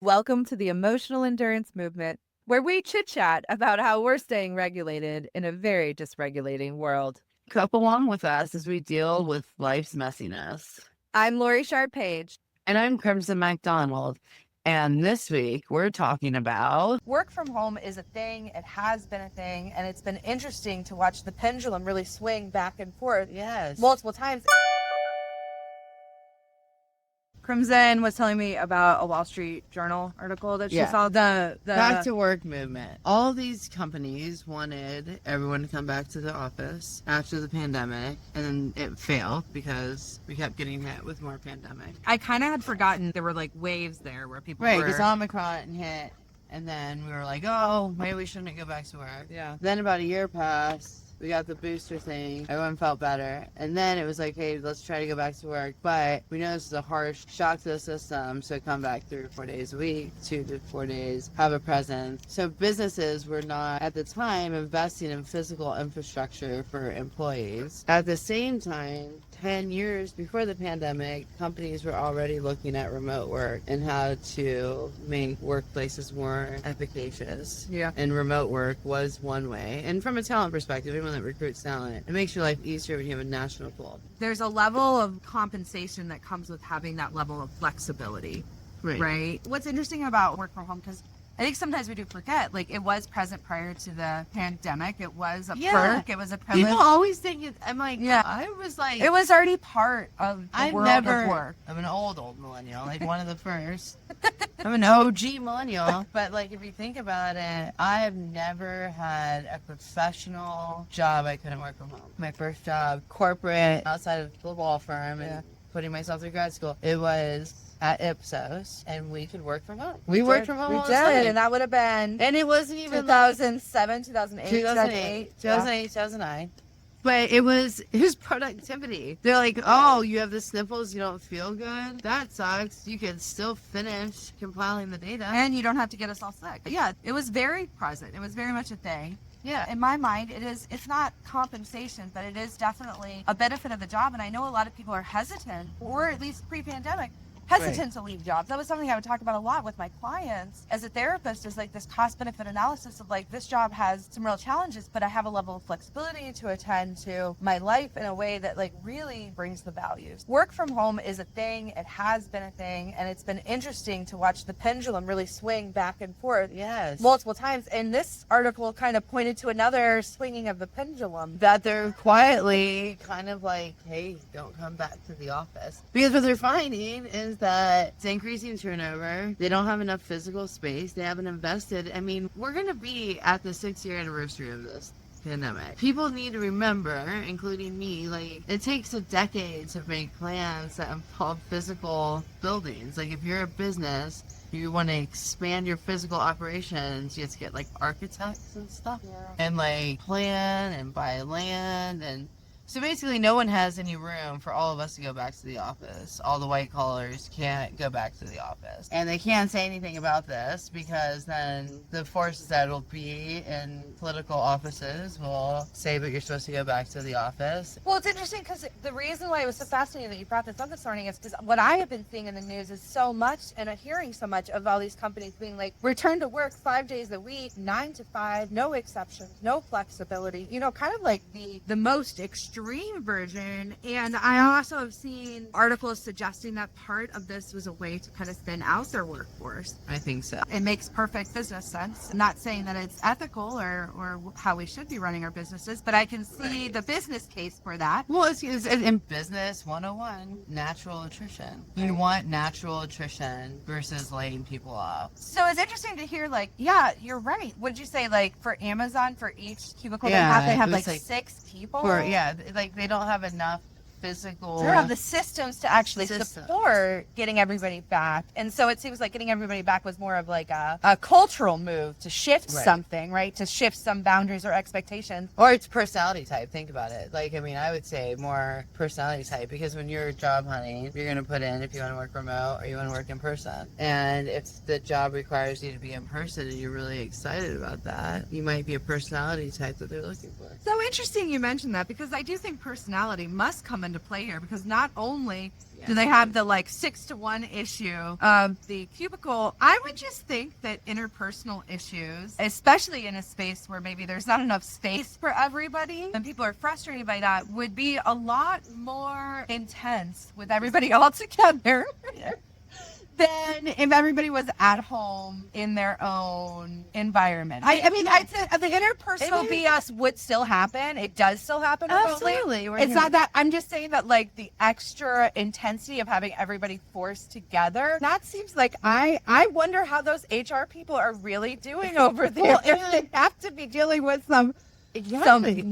Welcome to the Emotional Endurance Movement, where we chit chat about how we're staying regulated in a very dysregulating world. Come along with us as we deal with life's messiness. I'm Lori Sharp Page. And I'm Crimson MacDonald. And this week we're talking about work from home is a thing. It has been a thing. And it's been interesting to watch the pendulum really swing back and forth multiple times. Crimson was telling me about a Wall Street Journal article that she saw. The back to work movement. All these companies wanted everyone to come back to the office after the pandemic, and then it failed because we kept getting hit with more pandemic. I kind of had forgotten there were like waves there where people Right, because Omicron hit, and then we were like, oh, maybe we shouldn't go back to work. Yeah. Then about a year passed. We got the booster thing. Everyone felt better. And then it was like, hey, let's try to go back to work. But we know this is a harsh shock to the system. So come back 3 or 4 days a week, 2 to 4 days, have a presence. So businesses were not, at the time, investing in physical infrastructure for employees. At the same time, 10 years before the pandemic, companies were already looking at remote work and how to make workplaces more efficacious. Yeah. And remote work was one way. And from a talent perspective, anyone that recruits talent, it makes your life easier when you have a national pool. There's a level of compensation that comes with having that level of flexibility, right? What's interesting about work from home, because I think sometimes we do forget, like it was present prior to the pandemic. It was a perk. It was a privilege. People always think it, I'm like, I was like, it was already part of the world of work. I'm an old millennial, like one of the first. I'm an OG millennial. But like, if you think about it, I have never had a professional job I couldn't work from home. My first job, corporate, outside of the law firm and putting myself through grad school, it was at Ipsos, and we could work from home. We worked from home all the time. And that would have been And it wasn't even 2007, 2008, 2009. But it was productivity. They're like, oh, you have the sniffles, you don't feel good? That sucks. You can still finish compiling the data. And you don't have to get us all sick. Yeah, it was very present. It was very much a thing. Yeah. In my mind, it's not compensation, but it is definitely a benefit of the job. And I know a lot of people are hesitant, or at least pre-pandemic, hesitant to leave jobs. That was something I would talk about a lot with my clients as a therapist, is like this cost benefit analysis of like, this job has some real challenges, but I have a level of flexibility to attend to my life in a way that like really brings the values. Work from home is a thing. It has been a thing. And it's been interesting to watch the pendulum really swing back and forth multiple times. And this article kind of pointed to another swinging of the pendulum. That they're quietly kind of like, hey, don't come back to the office. Because what they're finding is that it's increasing turnover. They don't have enough physical space. They haven't invested. I mean, we're going to be at the 6-year anniversary of this pandemic. People need to remember, including me, like it takes a decade to make plans that involve physical buildings. Like if you're a business, you want to expand your physical operations, you have to get like architects and stuff and like plan and buy land. And so basically no one has any room for all of us to go back to the office. All the white collars can't go back to the office. And they can't say anything about this because then the forces that will be in political offices will say, but you're supposed to go back to the office. Well, it's interesting because the reason why it was so fascinating that you brought this up this morning is because what I have been seeing in the news is so much, and hearing so much of all these companies being like, return to work 5 days a week, 9 to 5, no exceptions, no flexibility, you know, kind of like the most extreme version. And I also have seen articles suggesting that part of this was a way to kind of thin out their workforce. I think so. It makes perfect business sense. I'm not saying that it's ethical or how we should be running our businesses, but I can see the business case for that. Well, it's in business 101, natural attrition. You want natural attrition versus laying people off. So it's interesting to hear, like, yeah, you're right. What did you say, like, for Amazon, for each cubicle they have like 6 people? Like they don't have enough physical. They don't have the systems to actually support getting everybody back. And so it seems like getting everybody back was more of like a cultural move to shift something, right? To shift some boundaries or expectations. Or it's personality type. Think about it. Like, I mean, I would say more personality type, because when you're job hunting, you're going to put in if you want to work remote or you want to work in person. And if the job requires you to be in person and you're really excited about that, you might be a personality type that they're looking for. So interesting you mentioned that, because I do think personality must come into into play here, because not only do they have the like 6-to-1 issue of the cubicle, I would just think that interpersonal issues, especially in a space where maybe there's not enough space for everybody and people are frustrated by that, would be a lot more intense with everybody all together. Than if everybody was at home in their own environment. I mean, I'd say the interpersonal BS would still happen. It does still happen remotely. Absolutely. It's not that. I'm just saying that, like, the extra intensity of having everybody forced together, that seems like I wonder how those HR people are really doing over there. If they have to be dealing with some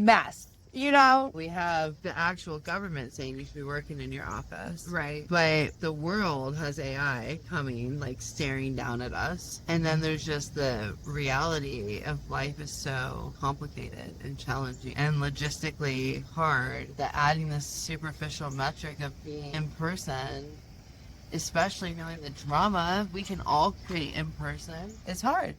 mess. You know, we have the actual government saying you should be working in your office. right. But the world has AI coming, like staring down at us. And then there's just the reality of life is so complicated and challenging and logistically hard that adding this superficial metric of being in person, especially knowing the drama we can all create in person, is hard.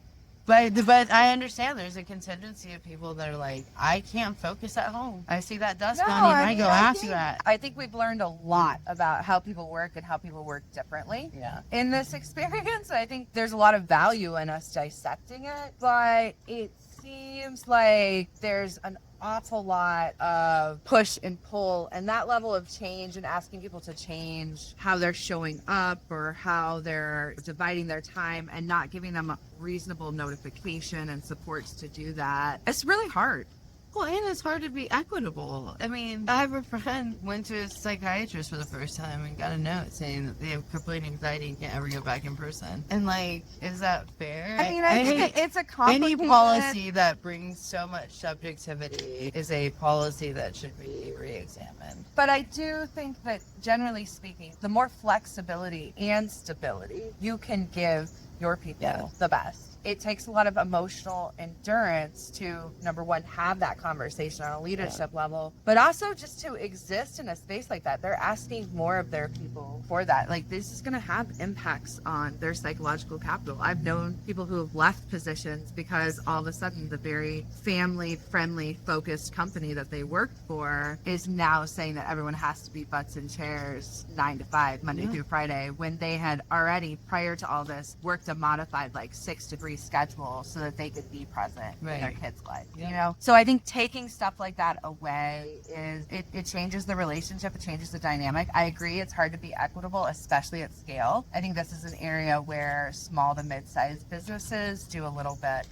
But I understand there's a contingency of people that are like, I can't focus at home. I see that dust bunny and I go after that. I think we've learned a lot about how people work and how people work differently Yeah. in this experience. I think there's a lot of value in us dissecting it, but it seems like there's an awful lot of push and pull, and that level of change and asking people to change how they're showing up or how they're dividing their time and not giving them a reasonable notification and supports to do that. It's really hard. Well, and it's hard to be equitable. I mean, I have a friend went to a psychiatrist for the first time and got a note saying that they have complete anxiety and can't ever go back in person. And like, is that fair? I mean, I think it's a complicated... Any policy that brings so much subjectivity is a policy that should be re-examined. But I do think that, generally speaking, the more flexibility and stability you can give your people, the best. It takes a lot of emotional endurance to, number one, have that conversation on a leadership level, but also just to exist in a space like that. They're asking more of their people for that. Like, this is going to have impacts on their psychological capital. I've known people who have left positions because all of a sudden the very family-friendly, focused company that they worked for is now saying that everyone has to be butts in chairs 9 to 5, Monday through Friday, when they had already, prior to all this, worked a modified, like, 6 to 3 schedule so that they could be present in their kids' life. You know, so I think taking stuff like that away is it changes the relationship, it changes the dynamic. I agree, it's hard to be equitable, especially at scale. I think this is an area where small to mid-sized businesses do a little bit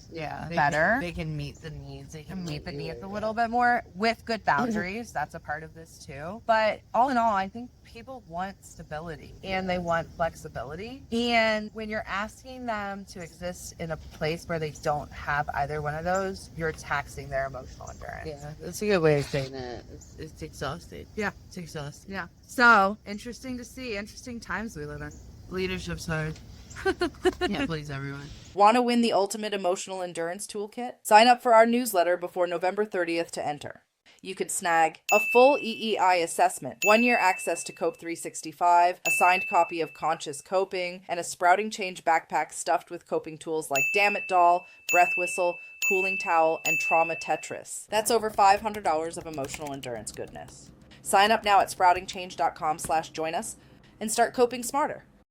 better. They can meet the needs. They can meet the needs a little bit more with good boundaries. That's a part of this too. But all in all, I think people want stability and they want flexibility. And when you're asking them to exist in a place where they don't have either one of those, you're taxing their emotional endurance. Yeah, that's a good way of saying that. It's exhausting. Yeah. It's exhausting. Yeah. So, interesting to see. Interesting times we live in. Leadership's hard. Can't please everyone. Want to win the ultimate emotional endurance toolkit? Sign up for our newsletter before November 30th to enter. You could snag a full EEI assessment, 1-year access to Cope 365, a signed copy of Conscious Coping, and a Sprouting Change backpack stuffed with coping tools like Damn It Doll, Breath Whistle, Cooling Towel, and Trauma Tetris. That's over $500 of emotional endurance goodness. Sign up now at sproutingchange.com/join us and start coping smarter.